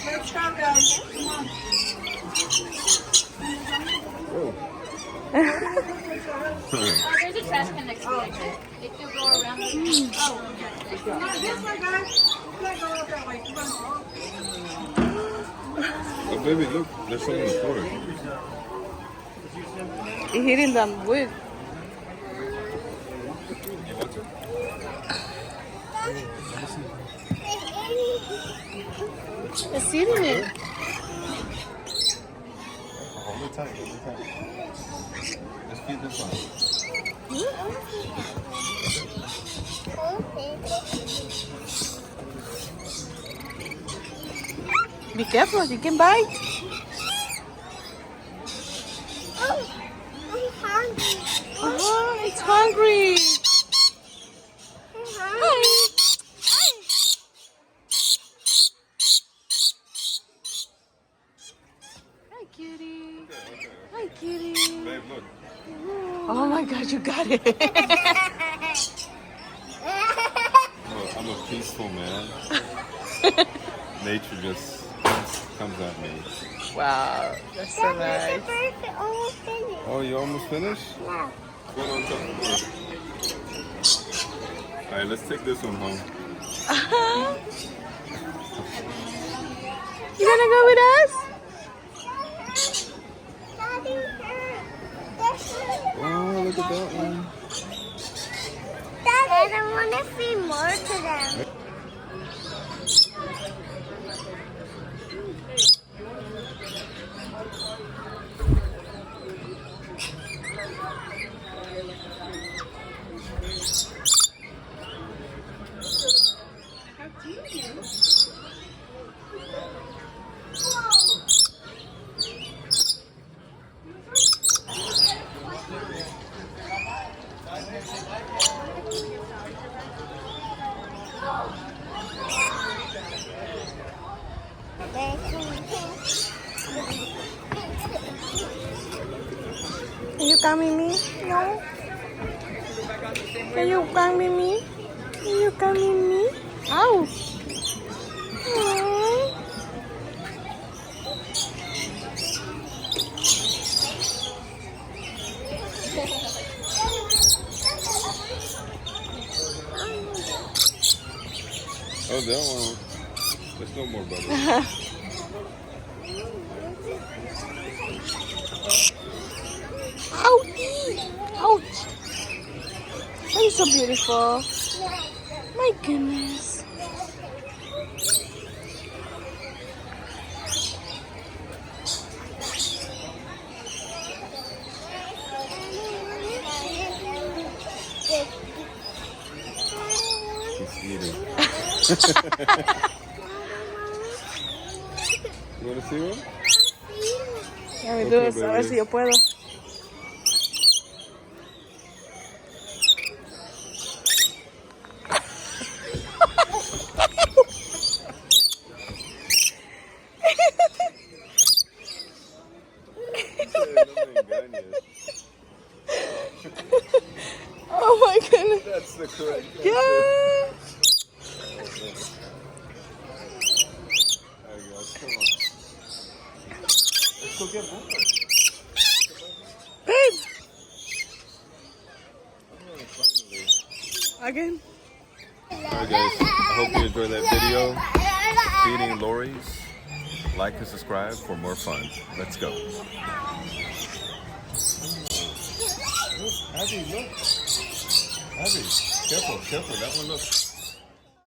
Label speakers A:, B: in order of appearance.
A: Let's calm down. Come on.
B: There's a trash can next to it. If you go around. Oh,
A: Not this way, guys. You can't go up that way. Come on.
C: Oh, baby, look, there's some on the floor.
D: He's hitting them wood.
C: You want to?
D: It's hitting it.
C: Hold it tight, hold it tight. Let's feed this one.
D: Be careful, you can bite. Oh, it's hungry. Hi, kitty. Hi, kitty.
C: Babe, look.
D: Oh my God, you got it.
C: I'm a peaceful man. Nature just comes at me.
D: Wow, that's so nice.
C: Oh, you almost finished?
A: Yeah.
C: Go on top. All right, let's take this one home.
D: You gonna go with us?
C: Oh, look at that one.
A: Dad, I don't want to feed more to them.
D: Can you come with me? No? Can you come with me? Can you come with me? Ow! Aww.
C: Oh, that one. There's no more butter.
D: Ouchie! Ouch! That is so beautiful. My goodness.
C: He's eating. You want to see one?
D: Déjame
C: Ok,
D: do eso, a ver
C: baby.
D: si yo puedo. Oh my goodness.
C: That's the correct answer.
D: Yeah.
C: There you go. Come on. Let's go get more.
D: Babe.
C: Oh, finally.
D: Again.
C: Alright guys, I hope you enjoyed that video. Feeding Lori's. Like and subscribe for more fun. Let's go. Look, Abby, look. Abby, careful, careful. That one looks.